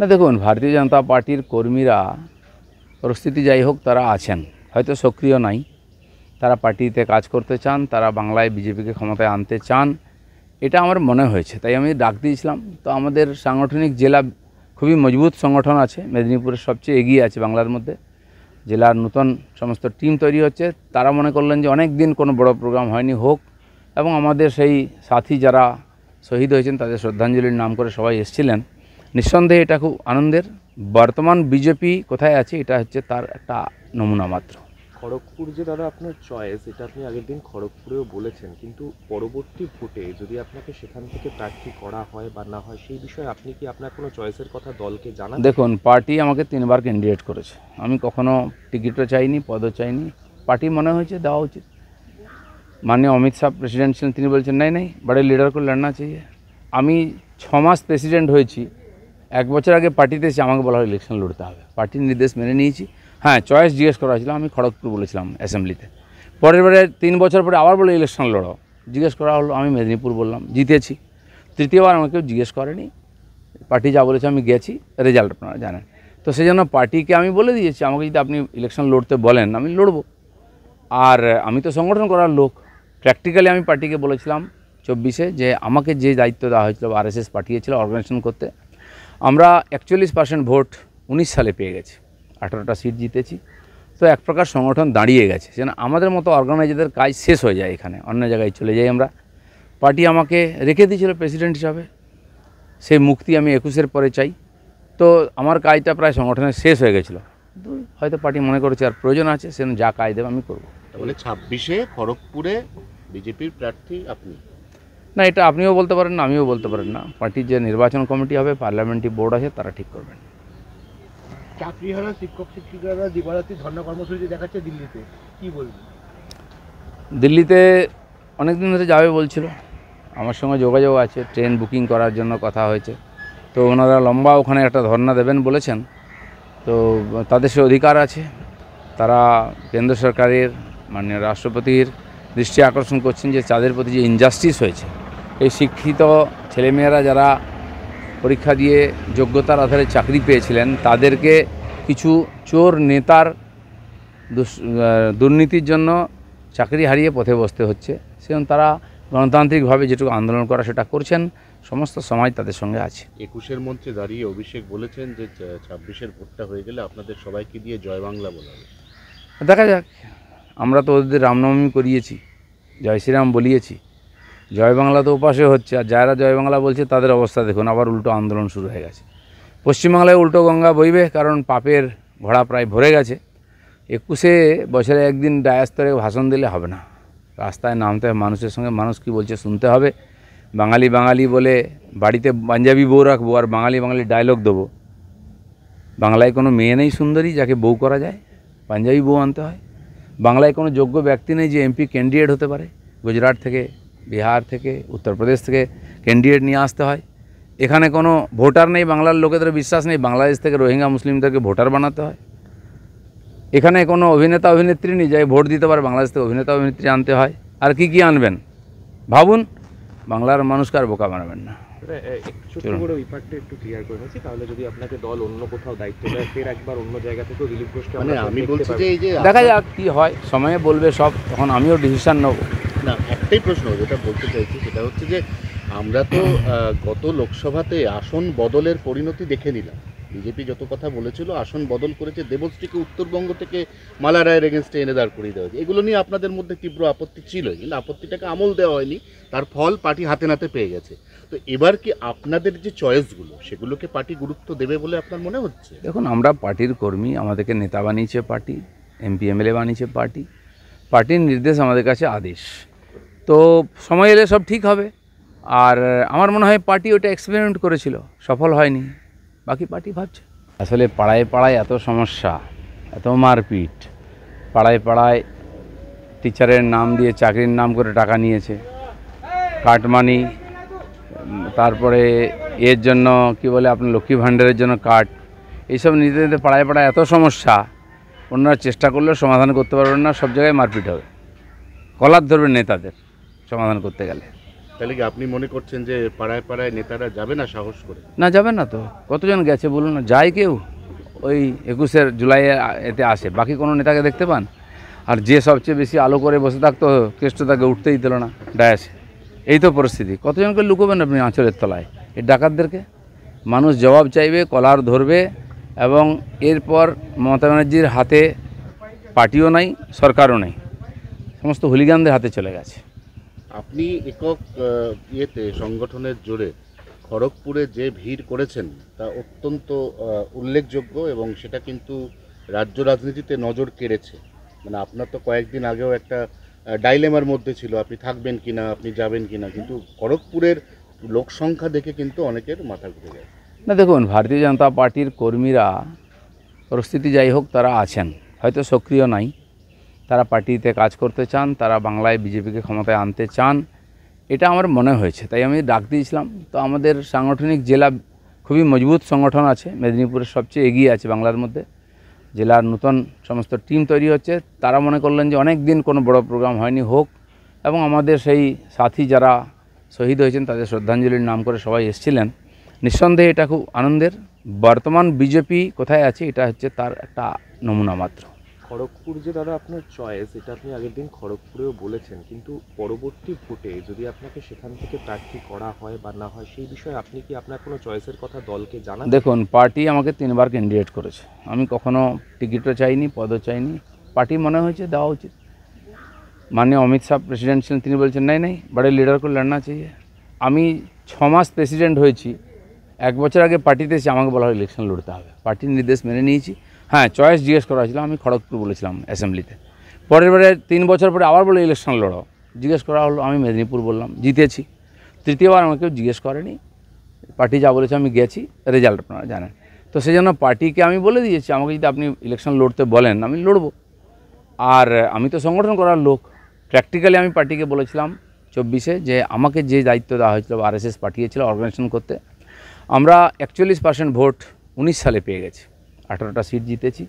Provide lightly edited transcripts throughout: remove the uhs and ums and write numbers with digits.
না দেখুন, ভারতীয় জনতা পার্টির কর্মীরা পরিস্থিতি যাই হোক তারা আছেন, হয়তো সক্রিয় নাই, তারা পার্টিতে কাজ করতে চান, তারা বাংলায় বিজেপিকে ক্ষমতায় আনতে চান, এটা আমার মনে হয়েছে, তাই আমি ডাক দিয়েছিলাম। তো আমাদের সাংগঠনিক জেলা খুবই মজবুত সংগঠন আছে, মেদিনীপুরের সবচেয়ে এগিয়ে আছে বাংলার মধ্যে। জেলার নতুন সমস্ত টিম তৈরি হচ্ছে, তারা মনে করলেন যে অনেক দিন কোনো বড় প্রোগ্রাম হয়নি, হোক, এবং আমাদের সেই সাথী যারা শহীদ হয়েছেন তাদের শ্রদ্ধাঞ্জলির নাম করে সবাই এসেছিলেন। নিঃসন্দেহে এটা খুব আনন্দের। বর্তমান বিজেপি কোথায় আছে এটা হচ্ছে তার একটা নমুনা মাত্র। খড়গপুর যে দাদা আপনার চয়েস, এটা আপনি আগের দিন খড়গপুরেও বলেছেন, কিন্তু পরবর্তী ভোটে যদি আপনাকে সেখান থেকে প্রার্থী করা হয় বা না হয় সেই বিষয়ে আপনি কি আপনার কোনো চয়েসের কথা দলকে জানান? দেখুন, পার্টি আমাকে 3 বার ক্যান্ডিডেট করেছে, আমি কখনো টিকিটও চাইনি, পদও চাইনি। পার্টি মনে হয়েছে দেওয়া উচিত। माननीय अमित शाह प्रेसिडेंट ছিলেন, তিনি বলছেন नहीं नहीं बड़े लीडर को लड़ना चाहिए। আমি 6 মাস প্রেসিডেন্ট হয়েছি, 1 বছর আগে পার্টিতে এসে আমাকে বলা হয় ইলেকশন লড়তে হবে, পার্টির নির্দেশ মেনে নিয়েছি। হ্যাঁ, চয়েস জিজ্ঞেস করা হয়েছিল, আমি খড়গপুর বলেছিলাম অ্যাসেম্বলিতে। পরের বারে 3 বছর পরে আবার বলে ইলেকশন লড়ো, জিজ্ঞেস করা হলো, আমি মেদিনীপুর বললাম, জিতেছি। তৃতীয়বার আমাকে কেউ জিজ্ঞেস করেনি, পার্টি যা বলেছে আমি গেছি, রেজাল্ট আপনারা জানেন। তো সেই জন্য পার্টিকে আমি বলে দিয়েছি, আমাকে যদি আপনি ইলেকশন লড়তে বলেন আমি লড়বো। আর আমি তো সংগঠন করার লোক, প্র্যাকটিক্যালি আমি পার্টিকে বলেছিলাম 24-এ যে আমাকে যে দায়িত্ব দেওয়া হয়েছিল, আরএসএস পাঠিয়েছিল অর্গানাইজেশন করতে, আমরা 41% ভোট 19 সালে পেয়ে গেছি, 18টা সিট জিতেছি। তো এক প্রকার সংগঠন দাঁড়িয়ে গেছে, যেন আমাদের মতো অর্গানাইজারদের কাজ শেষ হয়ে যায়, এখানে অন্য জায়গায় চলে যাই আমরা। পার্টি আমাকে রেখে দিয়েছিল প্রেসিডেন্ট হিসাবে, সেই মুক্তি আমি 21-এর পরে চাই। তো আমার কাজটা প্রায় সংগঠনের শেষ হয়ে গেছিলো, হয়তো পার্টি মনে করেছে আর প্রয়োজন আছে, সেজন্য যা কাজ দেবে আমি করবো। তাহলে 26-এ খড়গপুরে বিজেপির প্রার্থী আপনি? না, এটা আপনিও বলতে পারেন না, আমিও বলতে পারেন না। পার্টির যে নির্বাচন কমিটি হবে, পার্লামেন্টারি বোর্ড আছে, তারা ঠিক করবেন। চাকরিহারা শিক্ষক শিক্ষিকারা দিবারাত্রি ধর্ণা কর্মসূচি দেখাচ্ছে দিল্লিতে, কি বলবেন? দিল্লিতে অনেক দিন ধরে যাবে বলছিল, আমার সঙ্গে যোগাযোগ আছে, ট্রেন বুকিং করার জন্য কথা হয়েছে। তো ওনারা লম্বা ওখানে একটা ধর্ণা দেবেন বলেছেন। তো তাদের সে অধিকার আছে, তারা কেন্দ্র সরকারের মাননীয় রাষ্ট্রপতির দৃষ্টি আকর্ষণ করছেন যে তাদের প্রতি যে ইনজাস্টিস হয়েছে, এই শিক্ষিত ছেলেমেয়েরা যারা পরীক্ষা দিয়ে যোগ্যতার আধারে চাকরি পেয়েছিলেন, তাদেরকে কিছু চোর নেতার দুর্নীতির জন্য চাকরি হারিয়ে পথে বসতে হচ্ছে। সেজন্য তারা গণতান্ত্রিকভাবে যেটুকু আন্দোলন করা সেটা করছেন, সমস্ত সমাজ তাদের সঙ্গে আছে। 21-এর মঞ্চে দাঁড়িয়ে অভিষেক বলেছেন যে 26-এর ভোটটা হয়ে গেলে আপনাদের সবাইকে দিয়ে জয় বাংলা বলা হবে। দেখা যাক, আমরা তো ওদের রামনবমী করিয়েছি, জয় শ্রীরাম বলিয়েছি, জয় বাংলা তো উপাসে হচ্ছে। আর যারা জয় বাংলা বলছে তাদের অবস্থা দেখুন, আবার উল্টো আন্দোলন শুরু হয়ে গেছে। পশ্চিমবাংলায় উল্টো গঙ্গা বইবে, কারণ পাপের ঘোড়া প্রায় ভরে গেছে। 21-এ বছরে একদিন ডায়াস্তরে ভাষণ দিলে হবে না, রাস্তায় নামতে হবে, মানুষের সঙ্গে মানুষ কী বলছে শুনতে হবে। বাঙালি বাঙালি বলে বাড়িতে পাঞ্জাবি বউ রাখবো আর বাঙালি বাঙালি ডায়লগ দেবো। বাংলায় কোনো মেয়ে নেই সুন্দরী যাকে বউ করা যায়, পাঞ্জাবি বউ আনতে হয়। বাংলায় কোনো যোগ্য ব্যক্তি নেই যে এমপি ক্যান্ডিডেট হতে পারে, গুজরাট থেকে, বিহার থেকে, উত্তরপ্রদেশ থেকে ক্যান্ডিডেট নিয়ে আসতে হয়। এখানে কোনো ভোটার নেই, বাংলার লোকেদের বিশ্বাস নেই, বাংলাদেশ থেকে রোহিঙ্গা মুসলিমদেরকে ভোটার বানাতে হয়। এখানে কোনো অভিনেতা অভিনেত্রী নেই যাই ভোট দিতে পারে, বাংলাদেশ থেকে অভিনেতা অভিনেত্রী আনতে হয়। আর কি আনবেন ভাবুন, বাংলার মানুষকে আর বোকা বানাবেন না। ছোট করে ওই পার্টটা একটু ক্লিয়ার করে নিচ্ছি, তাহলে যদি আপনাকে দল অন্য কোথাও দায়িত্ব দেয়, ফের একবার অন্য জায়গা থেকেও দিলীপ ঘোষকে মানে আমি বলছি যে এই যে দেখা যাক কী হয়, সময়ে বলবে সব, তখন আমিও ডিসিশান নেব। না, একটাই প্রশ্ন যেটা বলতে চাইছি সেটা হচ্ছে যে আমরা তো গত লোকসভাতে আসন বদলের পরিণতি দেখে নিলাম। বিজেপি যত কথা বলেছিল আসন বদল করেছে, দেবশ্রীকে উত্তরবঙ্গ থেকে মালা রায়ের এগেনস্টে এনে দাঁড় করিয়ে দেওয়া হয়েছে। এগুলো নিয়ে আপনাদের মধ্যে তীব্র আপত্তি ছিল, কিন্তু আপত্তিটাকে আমল দেওয়া হয়নি, তার ফল পার্টি হাতে নাতে পেয়ে গেছে। তো এবার কি আপনাদের যে চয়েসগুলো সেগুলোকে পার্টি গুরুত্ব দেবে বলে আপনার মনে হচ্ছে? দেখুন, আমরা পার্টির কর্মী, আমাদেরকে নেতা বানিয়েছে পার্টি, এমপি এমএলএ বানিয়েছে পার্টি, পার্টির নির্দেশ আমাদের কাছে আদেশ। তো সময় এলে সব ঠিক হবে। আর আমার মনে হয় পার্টি ওটা এক্সপেরিমেন্ট করেছিল, সফল হয়নি, বাকি পার্টি ভাবছে। আসলে পাড়ায় পাড়ায় এত সমস্যা, এত মারপিট, পাড়ায় পাড়ায় টিচারের নাম দিয়ে চাকরির নাম করে টাকা নিয়েছে, কাটমানি, তারপরে এর জন্য কি বলে আপনার লক্ষ্মী ভাণ্ডারের জন্য কাট, এইসব নিতে নিতে পাড়ায় পাড়ায় এত সমস্যা, ওনারা চেষ্টা করলেও সমাধান করতে পারবেন না, সব জায়গায় মারপিট হবে, কলার ধরবেন নেতাদের সমাধান করতে গেলে। তাহলে কি আপনি মনে করছেন যে পাড়ায় পাড়ায় নেতারা যাবে না সাহস করে? না, যাবেন না তো, কতজন গেছে বলুন না, যায় কেউ? ওই 21শে জুলাই এতে আসে, বাকি কোনো নেতাকে দেখতে পান? আর যে সবচেয়ে বেশি আলো করে বসে থাকতো কেষ্ট তাকে উঠতেই দিল না ডায়াসে। এই তো পরিস্থিতি। কতজনকে লুকোবেন আপনি আঁচলের তলায়? এই ডাকাতদেরকে মানুষ জবাব চাইবে, কলার ধরবে। এবং এরপর মমতা ব্যানার্জির হাতে পার্টিও নাই, সরকারও নেই, সমস্ত হুলিগানদের হাতে চলে গেছে। আপনি একক ইয়েতে সংগঠনের জোরে খড়গপুরে যে ভিড় করেছেন তা অত্যন্ত উল্লেখযোগ্য এবং সেটা কিন্তু রাজ্য রাজনীতিতে নজর কেড়েছে। মানে আপনার তো কয়েকদিন আগেও একটা ডাইলেমার মধ্যে ছিল, আপনি থাকবেন কিনা, আপনি যাবেন কিনা, কিন্তু খড়গপুরের লোক সংখ্যা দেখে কিন্তু অনেকের মাথা ঘুরে যায়। না দেখুন, ভারতীয় জনতা পার্টির কর্মীরা পরিস্থিতি যাই হোক তারা আছেন, হয়তো সক্রিয় নাই, তারা পার্টিতে কাজ করতে চান, তারা বাংলায় বিজেপিকে ক্ষমতায় আনতে চান, এটা আমার মনে হয়েছে, তাই আমি ডাক দিয়েছিলাম। তো আমাদের সাংগঠনিক জেলা খুবই মজবুত সংগঠন আছে, মেদিনীপুরের সবচেয়ে এগিয়ে আছে বাংলার মধ্যে। জেলার নতুন সমস্ত টিম তৈরি হচ্ছে, তারা মনে করলেন যে অনেক দিন কোনো বড় প্রোগ্রাম হয়নি, হোক। এবং আমাদের সেই সাথী যারা শহীদ হয়েছেন তাদের শ্রদ্ধাঞ্জলির নাম করে সবাই এসেছিলেন। নিঃসন্দেহে এটা খুব আনন্দের। বর্তমান বিজেপি কোথায় আছে এটা হচ্ছে তার একটা নমুনা মাত্র। খড়গপুর যে দাদা আপনার চয়েস, এটা আপনি আগের দিন খড়গপুরেও বলেছেন, কিন্তু পরবর্তী ভোটে যদি আপনাকে সেখান থেকে প্রার্থী করা হয় বা না হয় সেই বিষয়ে আপনি কি আপনার কোনো চয়েসের কথা দলকে জানান? দেখুন, পার্টি আমাকে 3বার ক্যান্ডিডেট করেছে, আমি কখনো টিকিটও চাইনি, পদও চাইনি। পার্টি মনে হয়েছে দেওয়া উচিত। माननीय अमित शाह प्रेसिडेंट ছিলেন, তিনি বলছেন नहीं नहीं बड़े लीडर को लड़ना चाहिए। আমি 6 মাস প্রেসিডেন্ট হয়েছি, 1 বছর আগে পার্টিতে এসে আমাকে বলা হয় ইলেকশন লড়তে হবে, পার্টির নির্দেশ মেনে নিয়েছি। হ্যাঁ, চয়েস জিজ্ঞেস করা হয়েছিল, আমি খড়গপুর বলেছিলাম অ্যাসেম্বলিতে। পরের বারে 3 বছর পরে আবার বলে ইলেকশন লড়ো, জিজ্ঞেস করা হলো, আমি মেদিনীপুর বললাম, জিতেছি। তৃতীয়বার আমাকে কেউ জিজ্ঞেস করেনি, পার্টি যা বলেছে আমি গেছি, রেজাল্ট আপনারা জানেন। তো সেই জন্য পার্টিকে আমি বলে দিয়েছি, আমাকে যদি আপনি ইলেকশন লড়তে বলেন আমি লড়বো। আর আমি তো সংগঠন করার লোক, প্র্যাকটিক্যালি আমি পার্টিকে বলেছিলাম 24-এ যে আমাকে যে দায়িত্ব দেওয়া হয়েছিল, আরএসএস পাঠিয়েছিল অর্গানাইজেশন করতে, আমরা 41% ভোট 19 সালে পেয়ে গেছি, 18টা সিট জিতেছি।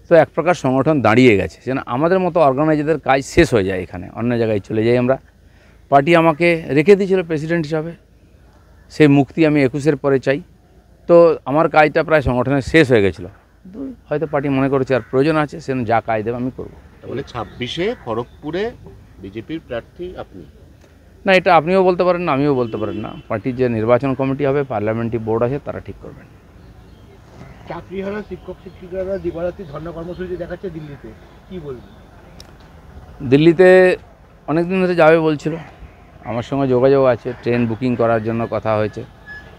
তো এক প্রকার সংগঠন দাঁড়িয়ে গেছে, যেন আমাদের মতো অর্গানাইজারদের কাজ শেষ হয়ে যায়, এখানে অন্য জায়গায় চলে যাই আমরা। পার্টি আমাকে রেখে দিয়েছিল প্রেসিডেন্ট হিসাবে, সেই মুক্তি আমি 21-এর পরে চাই। তো আমার কাজটা প্রায় সংগঠনের শেষ হয়ে গেছিলো, তো হয়তো পার্টি মনে করেছে আর প্রয়োজন আছে, সেজন্য যা কাজ দেবে আমি করবো। তাহলে 26-এ খড়গপুরে বিজেপির প্রার্থী আপনি? না, এটা আপনিও বলতে পারেন না, আমিও বলতে পারেন না। পার্টির যে নির্বাচন কমিটি হবে, পার্লামেন্টারি বোর্ড আছে, তারা ঠিক করবেন। চাকরিহারা শিক্ষক শিক্ষিকারা দিবারাত্রি ধর্ণা কর্মসূচি দেখাচ্ছে দিল্লিতে, কি বলবেন? দিল্লিতে অনেক দিন ধরে যাবে বলছিল, আমার সঙ্গে যোগাযোগ আছে, ট্রেন বুকিং করার জন্য কথা হয়েছে।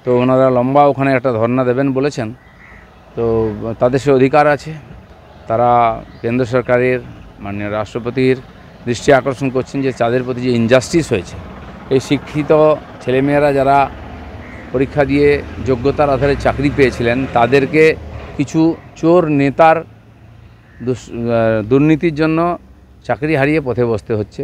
তো ওনারা লম্বা ওখানে একটা ধর্ণা দেবেন বলেছেন। তো তাদের সে অধিকার আছে, তারা কেন্দ্র সরকারের মাননীয় রাষ্ট্রপতির দৃষ্টি আকর্ষণ করছেন যে তাদের প্রতি যে ইনজাস্টিস হয়েছে, এই শিক্ষিত ছেলেমেয়েরা যারা পরীক্ষা দিয়ে যোগ্যতার আধারে চাকরি পেয়েছিলেন, তাদেরকে কিছু চোর নেতার দুর্নীতির জন্য চাকরি হারিয়ে পথে বসতে হচ্ছে।